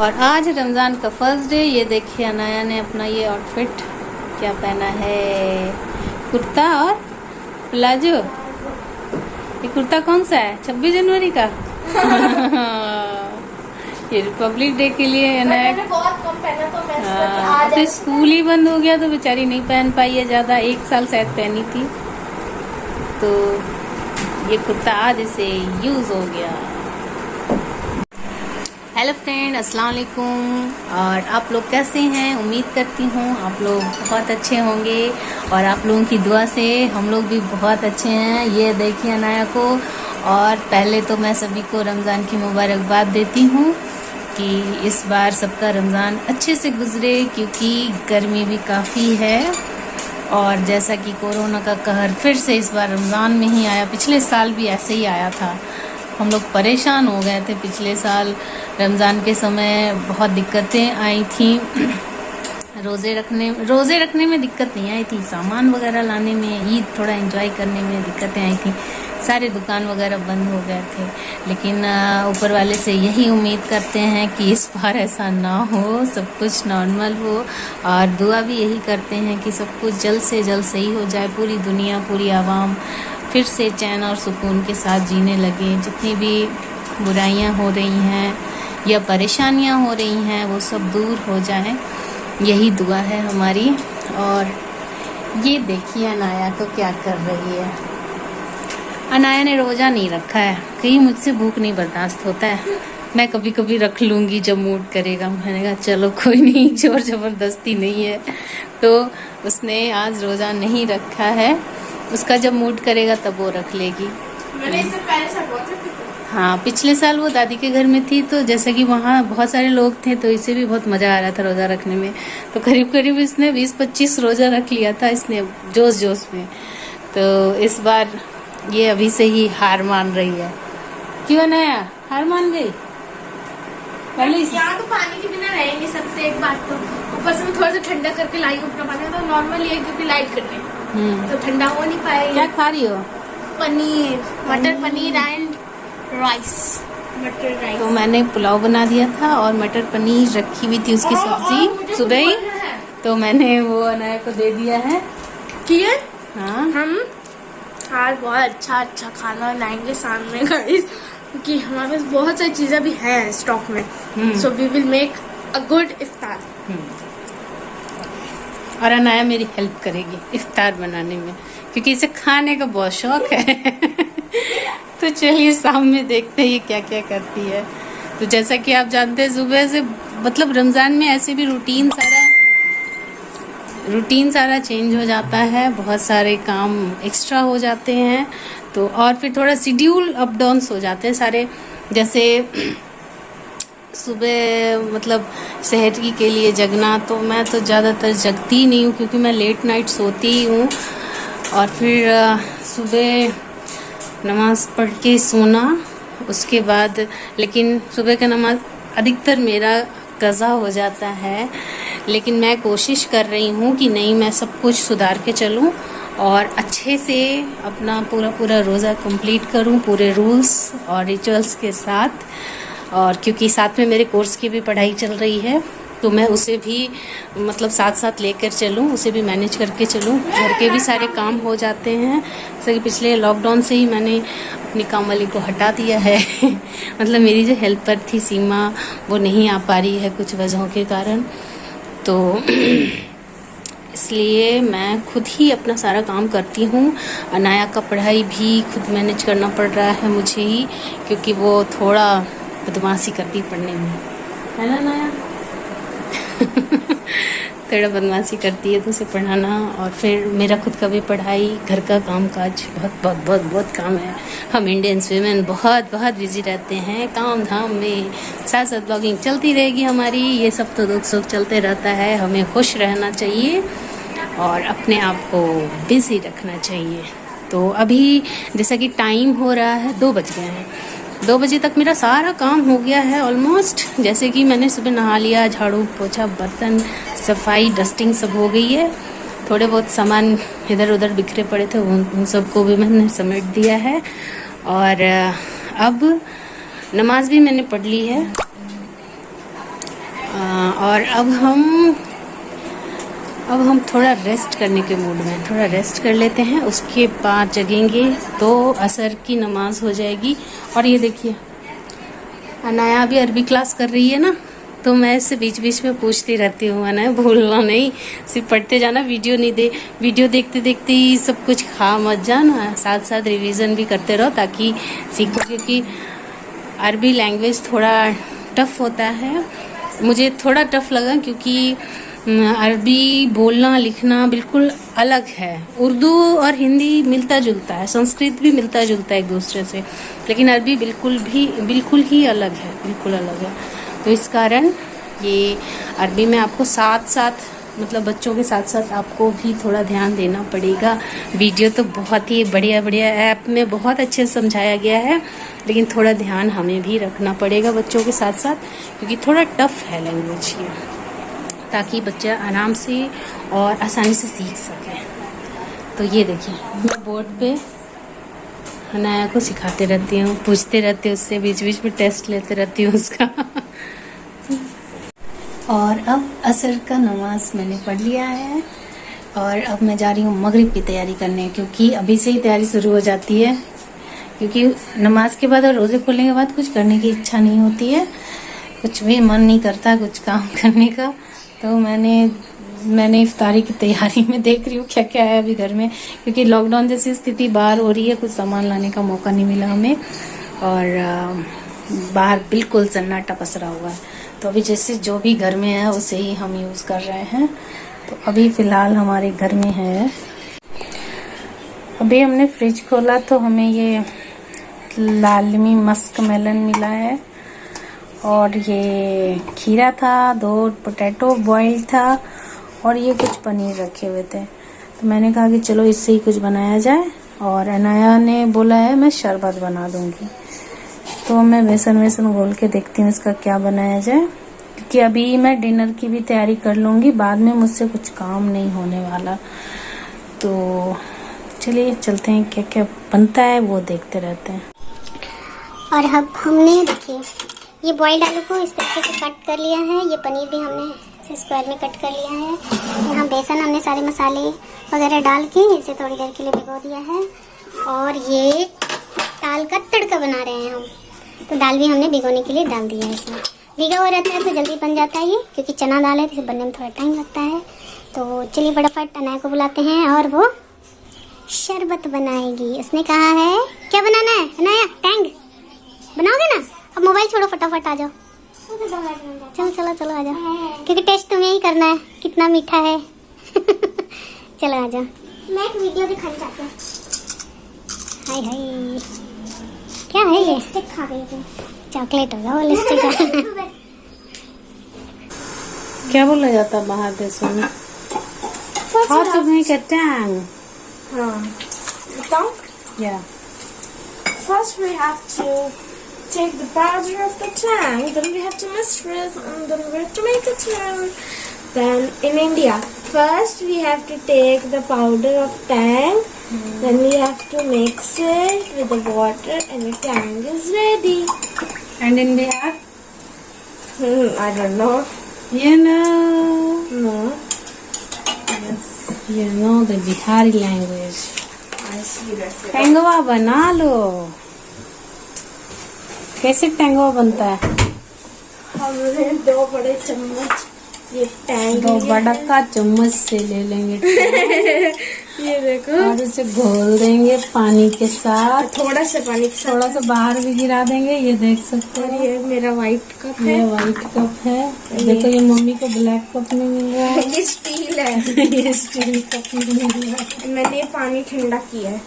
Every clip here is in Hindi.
और आज रमज़ान का फर्स्ट डे। ये देखिए अनाया ने अपना ये आउटफिट क्या पहना है, कुर्ता और प्लाजो। ये कुर्ता कौन सा है, 26 जनवरी का? ये रिपब्लिक डे के लिए अनाया बहुत कम पहना तो मैं तो स्कूल ही बंद हो गया तो बेचारी नहीं पहन पाई है ज़्यादा। 1 साल शायद पहनी थी, तो ये कुर्ता आज इसे यूज़ हो गया। हेलो फ्रेंड, अस्सलाम वालेकुम। और आप लोग कैसे हैं? उम्मीद करती हूँ आप लोग बहुत अच्छे होंगे और आप लोगों की दुआ से हम लोग भी बहुत अच्छे हैं। ये देखिए अनाया को। और पहले तो मैं सभी को रमज़ान की मुबारकबाद देती हूँ कि इस बार सबका रमज़ान अच्छे से गुजरे, क्योंकि गर्मी भी काफ़ी है और जैसा कि कोरोना का कहर फिर से इस बार रमज़ान में ही आया। पिछले साल भी ऐसे ही आया था, हम लोग परेशान हो गए थे। पिछले साल रमज़ान के समय बहुत दिक्कतें आई थी। रोज़े रखने में दिक्कत नहीं आई थी, सामान वगैरह लाने में, ईद थोड़ा एंजॉय करने में दिक्कतें आई थी। सारे दुकान वगैरह बंद हो गए थे, लेकिन ऊपर वाले से यही उम्मीद करते हैं कि इस बार ऐसा ना हो, सब कुछ नॉर्मल हो। और दुआ भी यही करते हैं कि सब कुछ जल्द से जल्द सही हो जाए, पूरी दुनिया, पूरी आवाम फिर से चैन और सुकून के साथ जीने लगे। जितनी भी बुराइयां हो रही हैं या परेशानियां हो रही हैं वो सब दूर हो जाएं, यही दुआ है हमारी। और ये देखिए अनाया को क्या कर रही है। अनाया ने रोज़ा नहीं रखा है, कहीं मुझसे भूख नहीं बर्दाश्त होता है। मैं कभी कभी रख लूँगी जब मूड करेगा। मैंने कहा चलो कोई नहीं, जोर ज़बरदस्ती नहीं है। तो उसने आज रोज़ा नहीं रखा है, उसका जब मूड करेगा तब वो रख लेगी। मैंने इससे पहले से बहुत हाँ, पिछले साल वो दादी के घर में थी, तो जैसे कि वहाँ बहुत सारे लोग थे तो इसे भी बहुत मज़ा आ रहा था रोज़ा रखने में। तो करीब करीब इसने 20-25 रोज़ा रख लिया था इसने जोश में। तो इस बार ये अभी से ही हार मान रही है। क्यों नया हार मान गई? पहले यहाँ तो पानी के बिना रह नहीं सकते। एक बात तो ऊपर से मैं थोड़ा सा ठंडा करके लाई हूँ अपना पानी, तो नॉर्मल है क्योंकि लाइट कट है तो ठंडा हो नहीं पाएगा। क्या खा रही हो? पनीर, मटर पनीर एंड राइस, मटर राइस। तो मैंने पुलाव बना दिया था और मटर पनीर रखी हुई थी उसकी सब्जी सुबह ही, तो मैंने वो अनाया को दे दिया है। हाँ, हम आज बहुत अच्छा खाना लाएंगे सामने गाइस, क्योंकि हमारे पास बहुत सारी चीजें भी हैं स्टॉक में। So we will make a good इफ्तार। और अनाया मेरी हेल्प करेगी इफ्तार बनाने में, क्योंकि इसे खाने का बहुत शौक है। तो चलिए सामने देखते हैं ये क्या क्या करती है। तो जैसा कि आप जानते हैं, सुबह से मतलब रमज़ान में ऐसे भी रूटीन सारा चेंज हो जाता है, बहुत सारे काम एक्स्ट्रा हो जाते हैं। तो और फिर थोड़ा शेड्यूल अप डाउन्स हो जाते हैं सारे। जैसे सुबह मतलब सेहरी के लिए जगना, तो मैं तो ज़्यादातर जगती नहीं हूँ क्योंकि मैं लेट नाइट सोती ही हूँ। और फिर सुबह नमाज़ पढ़ के सोना, उसके बाद लेकिन सुबह का नमाज अधिकतर मेरा कज़ा हो जाता है। लेकिन मैं कोशिश कर रही हूँ कि नहीं, मैं सब कुछ सुधार के चलूँ और अच्छे से अपना पूरा रोज़ा कंप्लीट करूँ, पूरे रूल्स और रिचुअल्स के साथ। और क्योंकि साथ में मेरे कोर्स की भी पढ़ाई चल रही है, तो मैं उसे भी मतलब साथ साथ लेकर चलूँ, उसे भी मैनेज करके चलूँ। घर के भी सारे काम हो जाते हैं, जैसे कि पिछले लॉकडाउन से ही मैंने अपनी काम वाली को हटा दिया है। मतलब मेरी जो हेल्पर थी सीमा, वो नहीं आ पा रही है कुछ वजहों के कारण, तो इसलिए मैं खुद ही अपना सारा काम करती हूँ। अनाया का पढ़ाई भी खुद मैनेज करना पड़ रहा है मुझे ही, क्योंकि वो थोड़ा बदमाशी करती पढ़ने में, है ना अनाया? थोड़ा बदमाशी करती है, तो उसे पढ़ाना और फिर मेरा खुद का भी पढ़ाई, घर का काम काज, बहुत काम है। हम इंडियंस वीमेन बहुत बिजी रहते हैं काम धाम में। साथ साथ ब्लॉगिंग चलती रहेगी हमारी, ये सब तो दुख सुख चलते रहता है। हमें खुश रहना चाहिए और अपने आप को बिजी रखना चाहिए। तो अभी जैसा कि टाइम हो रहा है 2 बज गए हैं, 2 बजे तक मेरा सारा काम हो गया है ऑलमोस्ट। जैसे कि मैंने सुबह नहा लिया, झाड़ू पोछा, बर्तन सफाई, डस्टिंग सब हो गई है। थोड़े बहुत सामान इधर उधर बिखरे पड़े थे, उन सबको भी मैंने समेट दिया है। और अब नमाज भी मैंने पढ़ ली है। और अब हम थोड़ा रेस्ट करने के मूड में हैं। थोड़ा रेस्ट कर लेते हैं, उसके बाद जगेंगे तो असर की नमाज हो जाएगी। और ये देखिए अनाया भी अरबी क्लास कर रही है ना, तो मैं इससे बीच बीच में पूछती रहती हूँ, अनाया भूलना नहीं, सिर्फ पढ़ते जाना, वीडियो देखते देखते ही सब कुछ खा मत जाना, साथ साथ रिवीजन भी करते रहो ताकि सीखो, क्योंकि अरबी लैंग्वेज थोड़ा टफ होता है। मुझे थोड़ा टफ लगा क्योंकि अरबी बोलना लिखना बिल्कुल अलग है। उर्दू और हिंदी मिलता जुलता है, संस्कृत भी मिलता जुलता है एक दूसरे से, लेकिन अरबी बिल्कुल ही अलग है, बिल्कुल अलग है। तो इस कारण ये अरबी में आपको साथ साथ मतलब बच्चों के साथ साथ आपको भी थोड़ा ध्यान देना पड़ेगा। वीडियो तो बहुत ही बढ़िया ऐप में बहुत अच्छे से समझाया गया है, लेकिन थोड़ा ध्यान हमें भी रखना पड़ेगा बच्चों के साथ साथ, क्योंकि थोड़ा टफ है लैंग्वेज ये, ताकि बच्चा आराम से और आसानी से सीख सके। तो ये देखिए मैं बोर्ड पे अनाया को सिखाते रहती हूँ, पूछते रहती हूँ उससे, बीच बीच में टेस्ट लेते रहती हूँ उसका। और अब असर का नमाज मैंने पढ़ लिया है और अब मैं जा रही हूँ मगरिब की तैयारी करने, क्योंकि अभी से ही तैयारी शुरू हो जाती है, क्योंकि नमाज के बाद और रोज़े खोलने के बाद कुछ करने की इच्छा नहीं होती है, कुछ भी मन नहीं करता कुछ काम करने का। तो मैंने इफ्तारी की तैयारी में देख रही हूँ क्या क्या है अभी घर में, क्योंकि लॉकडाउन जैसी स्थिति बाहर हो रही है, कुछ सामान लाने का मौका नहीं मिला हमें, और बाहर बिल्कुल सन्नाटा पसरा हुआ है। तो अभी जैसे जो भी घर में है उसे ही हम यूज़ कर रहे हैं। तो अभी फ़िलहाल हमारे घर में है, अभी हमने फ्रिज खोला तो हमें ये लालमी मस्क मेलन मिला है, और ये खीरा था, 2 पोटैटो बॉइल्ड था, और ये कुछ पनीर रखे हुए थे। तो मैंने कहा कि चलो इससे ही कुछ बनाया जाए, और अनाया ने बोला है मैं शरबत बना दूंगी। तो मैं बेसन घोल के देखती हूँ इसका क्या बनाया जाए, क्योंकि अभी मैं डिनर की भी तैयारी कर लूँगी, बाद में मुझसे कुछ काम नहीं होने वाला। तो चलिए चलते हैं, क्या क्या बनता है वो देखते रहते हैं। और अब हमने देखिए ये बॉइल्ड आलू को इस तरीके से कट कर लिया है, ये पनीर भी हमने इसे स्क्वायर में कट कर लिया है। यहाँ बेसन हमने सारे मसाले वगैरह डाल के इसे थोड़ी देर के लिए भिगो दिया है, और ये दाल का तड़का बना रहे हैं हम। तो दाल भी हमने भिगोने के लिए डाल दिया है, इसमें भिगा हुआ रहता है तो जल्दी बन जाता है ये, क्योंकि चना दाल है तो इसे बनने में थोड़ा टाइम लगता है। तो चलिए फटाफट अनाया को बुलाते हैं और वो शरबत बनाएगी। उसने कहा है क्या बनाना है अनाया, टैंग बनाओगे ना? अब मोबाइल छोड़ो, फटाफट आ जाओ, चलो आ जाओ, क्योंकि टेस्ट तुम्हें ही करना है कितना मीठा है। चलो आ जाओ, मैं एक वीडियो दिखाना चाहती हूँ। हाय क्या है ये? लिपस्टिक खा गई थी, चॉकलेट होगा वो लिपस्टिक। क्या बोला जाता है बाहर देशों में? हाथ में का टैंग। हाँ बताओ। Yeah. First we have to take the powder of the tang, then we have to mixture it, and then we have to make a tang. Then in India, first we have to take the powder of tang, then we have to mix it with the water, and the tang is ready. And in Bihar? I don't know. You know. No. Yes, you know the Bihari language. I see that. टेंगवा बना लो। कैसे टेंगवा बनता है? हमने 2 बड़े चम्मच ये टैंग 2 बड़ा का चम्मच से ले लेंगे ये देखो, और उसे घोल देंगे पानी के साथ, थोड़ा सा पानी के साथ, थोड़ा सा बाहर भी गिरा देंगे। ये देख सकते और हो, ये मेरा वाइट कप है, ये व्हाइट कप है। देखो ये मम्मी को ब्लैक कप में मिल रहा है। ये स्टील है। ये स्टील कप में मिल रहा है। मैंने पानी ठंडा किया है,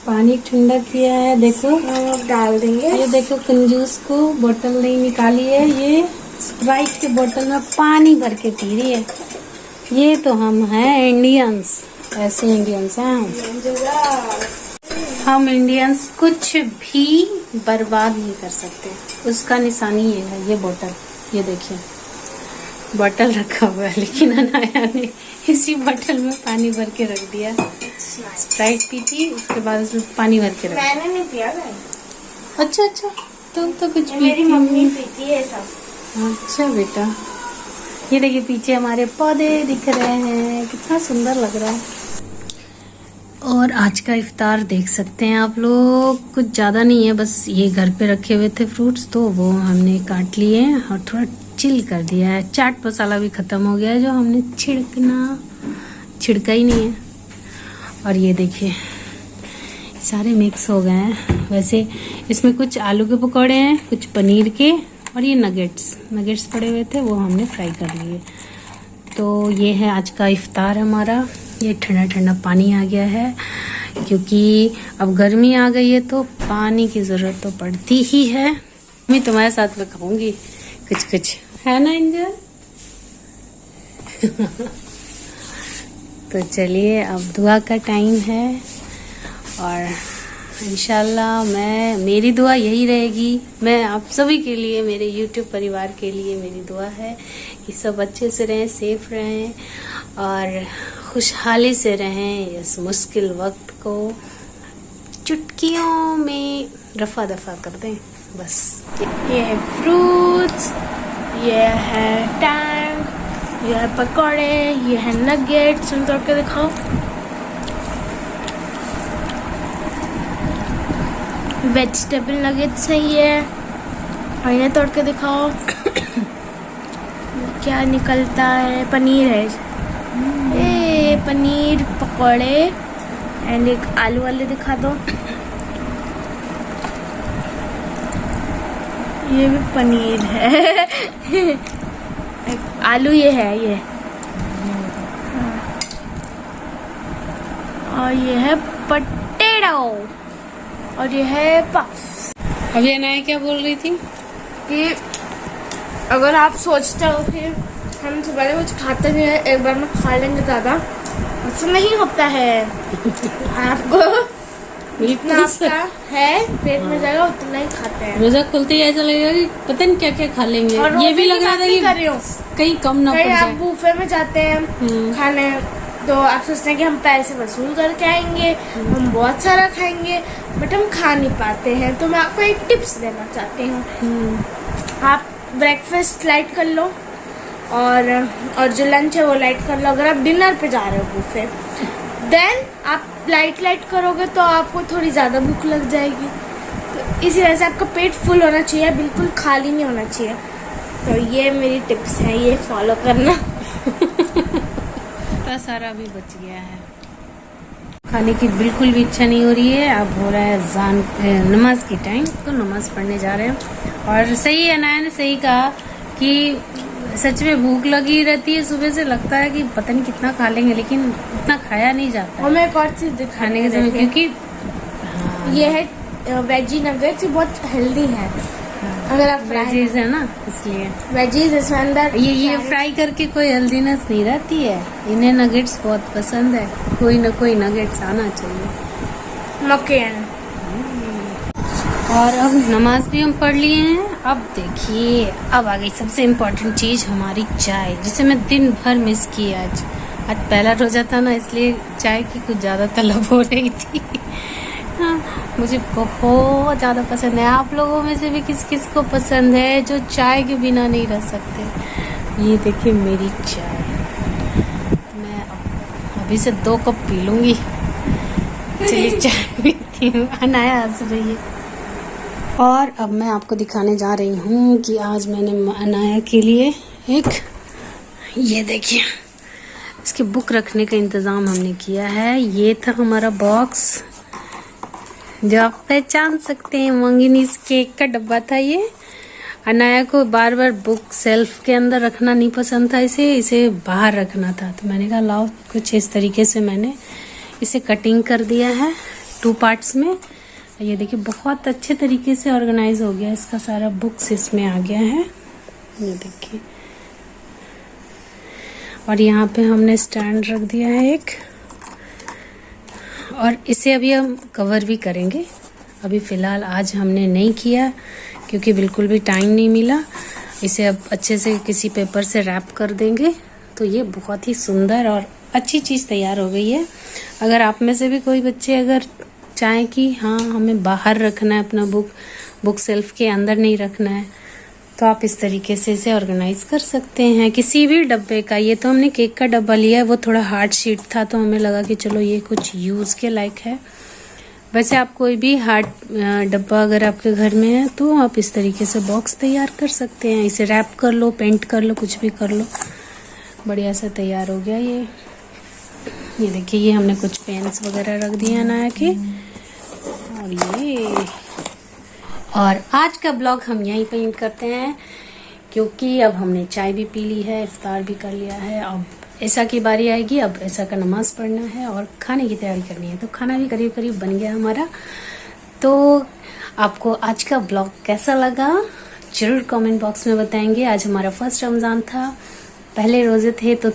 पानी ठंडा किया है, देखो हम डाल देंगे। ये देखो कंजूस को बोतल नहीं निकाली है, ये स्प्राइट के बोतल में पानी भर के पी रही है। ये तो हम हैं इंडियंस, ऐसे इंडियंस हैं हम इंडियंस कुछ भी बर्बाद नहीं कर सकते। उसका निशानी ये है, ये बोतल, ये देखिए बोतल रखा हुआ है, लेकिन अनाया ने इसी बोतल में पानी भर के रख दिया। स्प्राइट पी थी, उसके बाद उसमें पानी भर के रख दिया। मैंने नहीं पिया है। अच्छा तुम तो कुछ मेरी पीती मम्मी नहीं। पीती है सब। अच्छा बेटा, ये देखिए पीछे हमारे पौधे दिख रहे हैं, कितना सुंदर लग रहा है। और आज का इफ्तार देख सकते हैं आप लोग, कुछ ज़्यादा नहीं है, बस ये घर पे रखे हुए थे फ्रूट्स तो वो हमने काट लिए हैं और थोड़ा चिल कर दिया है। चाट मसाला भी ख़त्म हो गया है जो हमने छिड़का ही नहीं है। और ये देखिए सारे मिक्स हो गए हैं। वैसे इसमें कुछ आलू के पकौड़े हैं, कुछ पनीर के, और ये नगेट्स पड़े हुए थे वो हमने फ्राई कर लिए। तो ये है आज का इफ्तार हमारा। ये ठंडा ठंडा पानी आ गया है क्योंकि अब गर्मी आ गई है तो पानी की ज़रूरत तो पड़ती ही है। मैं तुम्हारे साथ में खाऊंगी कुछ है ना एंजल। तो चलिए अब दुआ का टाइम है और इंशाल्लाह मेरी दुआ यही रहेगी। मैं आप सभी के लिए, मेरे YouTube परिवार के लिए मेरी दुआ है कि सब अच्छे से रहें, सेफ रहें और खुशहाली से रहें। इस मुश्किल वक्त को चुटकियों में रफा दफा कर दें बस। ये है फ्रूट्स, ये है टैंग, ये है पकौड़े, ये है नगेट्स। तुम तोड़ के दिखाओ। वेजिटेबल नगेट्स है ये, और इन्हें तोड़ के दिखाओ। क्या निकलता है? पनीर है, ये पनीर पकौड़े। एंड एक आलू वाले दिखा दो। ये भी पनीर है। एक आलू ये है ये, और ये है पटेटो, और ये है पफ्स। अभी अनाया क्या बोल रही थी कि अगर आप सोचते हो कि हम सुबह कुछ खाते नहीं है, एक बार में खा लेंगे ज़्यादा, ऐसा नहीं होता है। आपको जितना आपका है पेट में जाएगा उतना ही खाते हैं। रोजा खुलते ही ऐसा लगेगा कि पता नहीं क्या क्या खा लेंगे। और ये भी लग रहा था कि कहीं कम ना पड़ आप जाए। बूफे में जाते हैं खाने, तो आप सोचते हैं कि हम पैसे वसूल करके आएंगे, हम बहुत सारा खाएंगे, बट हम खा नहीं पाते हैं। तो मैं आपको एक टिप्स देना चाहती हूँ। आप ब्रेकफास्ट लाइट कर लो और जो लंच है वो लाइट कर लो। अगर आप डिनर पे जा रहे हो बूफे, देन आप लाइट करोगे तो आपको थोड़ी ज़्यादा भूख लग जाएगी। तो इसी वजह से आपका पेट फुल होना चाहिए, बिल्कुल खाली नहीं होना चाहिए। तो ये मेरी टिप्स हैं, ये फॉलो करना। इतना सारा भी बच गया है, खाने की बिल्कुल भी इच्छा नहीं हो रही है। अब हो रहा है नमाज की टाइम, तो नमाज पढ़ने जा रहे हैं। और सही है, अनाया ने सही कहा कि सच में भूख लगी रहती है सुबह से, लगता है कि पता नहीं कितना खा लेंगे, लेकिन इतना खाया नहीं जाता। और मैं एक और चीज़ दिखाने के समय, क्योंकि ये है वेजी नगेट्स, बहुत हेल्दी है। अगर आप वेजीज है ना, इसलिए वेजीज इसमें अंदर ये फ्राई करके कोई हेल्दीनेस नहीं रहती है। इन्हें नगेट्स बहुत पसंद है, कोई ना कोई नगेट्स आना चाहिए। मक्खन। और अब नमाज भी हम पढ़ लिए हैं। अब देखिए, अब आ गई सबसे इम्पोर्टेंट चीज़, हमारी चाय, जिसे मैं दिन भर मिस की। आज पहला रोजा था ना, इसलिए चाय की कुछ ज़्यादा तलब हो रही थी। हाँ, मुझे बहुत ज़्यादा पसंद है। आप लोगों में से भी किस किस को पसंद है जो चाय के बिना नहीं रह सकते? ये देखिए मेरी चाय, मैं अभी से 2 कप पी लूँगी। चलिए चाय पीती हूँ। अनाया हंस रही है। और अब मैं आपको दिखाने जा रही हूँ कि आज मैंने अनाया के लिए एक, ये देखिए, इसकी बुक रखने का इंतज़ाम हमने किया है। ये था हमारा बॉक्स जो आप पहचान सकते हैं, मंगनीज केक का डब्बा था ये। अनाया को बार बार बुक सेल्फ के अंदर रखना नहीं पसंद था, इसे बाहर रखना था। तो मैंने कहा लाओ, कुछ इस तरीके से मैंने इसे कटिंग कर दिया है 2 पार्ट्स में। ये देखिए बहुत अच्छे तरीके से ऑर्गेनाइज हो गया, इसका सारा बुक्स इसमें आ गया है, ये देखिए। और यहाँ पे हमने स्टैंड रख दिया है एक, और इसे अभी हम कवर भी करेंगे। अभी फ़िलहाल आज हमने नहीं किया क्योंकि बिल्कुल भी टाइम नहीं मिला। इसे अब अच्छे से किसी पेपर से रैप कर देंगे तो ये बहुत ही सुंदर और अच्छी चीज़ तैयार हो गई है। अगर आप में से भी कोई बच्चे अगर चाहें कि हाँ हमें बाहर रखना है अपना बुक सेल्फ के अंदर नहीं रखना है, तो आप इस तरीके से इसे ऑर्गेनाइज कर सकते हैं किसी भी डब्बे का। ये तो हमने केक का डब्बा लिया है, वो थोड़ा हार्ड शीट था तो हमें लगा कि चलो ये कुछ यूज़ के लायक है। वैसे आप कोई भी हार्ड डब्बा अगर आपके घर में है तो आप इस तरीके से बॉक्स तैयार कर सकते हैं। इसे रैप कर लो, पेंट कर लो, कुछ भी कर लो, बढ़िया सा तैयार हो गया ये देखिए, ये हमने कुछ पेन्स वगैरह रख दिए अनाया के। और आज का ब्लॉग हम यहीं पे एंड करते हैं, क्योंकि अब हमने चाय भी पी ली है, इफ्तार भी कर लिया है। अब ऐसा की बारी आएगी, अब ऐसा का नमाज पढ़ना है और खाने की तैयारी करनी है। तो खाना भी करीब करीब बन गया हमारा। तो आपको आज का ब्लॉग कैसा लगा जरूर कमेंट बॉक्स में बताएंगे। आज हमारा फर्स्ट रमज़ान था, पहले रोज़े थे तो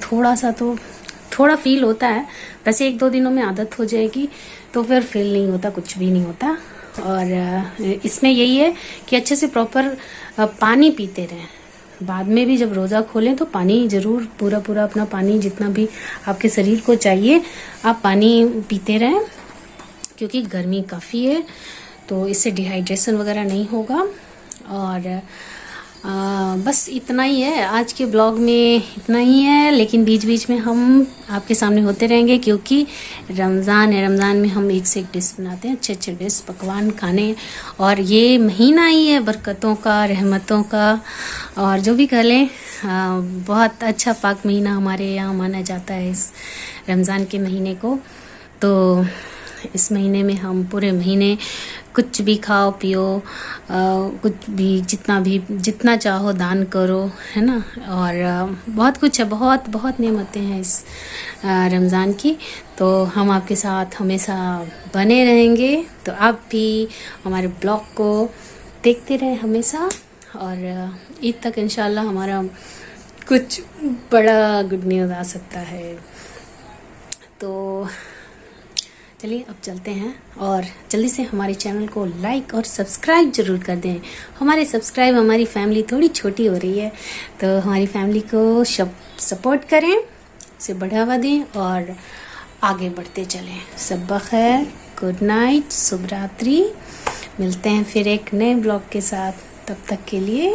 थोड़ा फील होता है। वैसे 1-2 दिनों में आदत हो जाएगी तो फिर फील नहीं होता, कुछ भी नहीं होता। और इसमें यही है कि अच्छे से प्रॉपर पानी पीते रहें। बाद में भी जब रोज़ा खोलें तो पानी ज़रूर पूरा अपना पानी जितना भी आपके शरीर को चाहिए आप पानी पीते रहें, क्योंकि गर्मी काफ़ी है तो इससे डिहाइड्रेशन वगैरह नहीं होगा। और बस इतना ही है आज के ब्लॉग में, इतना ही है। लेकिन बीच बीच में हम आपके सामने होते रहेंगे, क्योंकि रमज़ान है। रमज़ान में हम एक से एक डिश बनाते हैं, अच्छे डिश पकवान खाने। और ये महीना ही है बरकतों का, रहमतों का, और जो भी कह लें बहुत अच्छा पाक महीना हमारे यहाँ माना जाता है इस रमज़ान के महीने को। तो इस महीने में हम पूरे महीने कुछ भी खाओ पियो, कुछ भी जितना चाहो दान करो, है ना। और बहुत कुछ है, बहुत नेमतें हैं इस रमज़ान की। तो हम आपके साथ हमेशा बने रहेंगे। तो आप भी हमारे ब्लॉग को देखते रहें हमेशा, और ईद तक इंशाल्लाह हमारा कुछ बड़ा गुड न्यूज़ आ सकता है। तो चलिए अब चलते हैं, और जल्दी से हमारे चैनल को लाइक और सब्सक्राइब ज़रूर कर दें। हमारी फैमिली थोड़ी छोटी हो रही है, तो हमारी फैमिली को सपोर्ट करें, उसे बढ़ावा दें और आगे बढ़ते चलें। सब बखैर, गुड नाइट, शुभ रात्रि। मिलते हैं फिर एक नए ब्लॉग के साथ, तब तक के लिए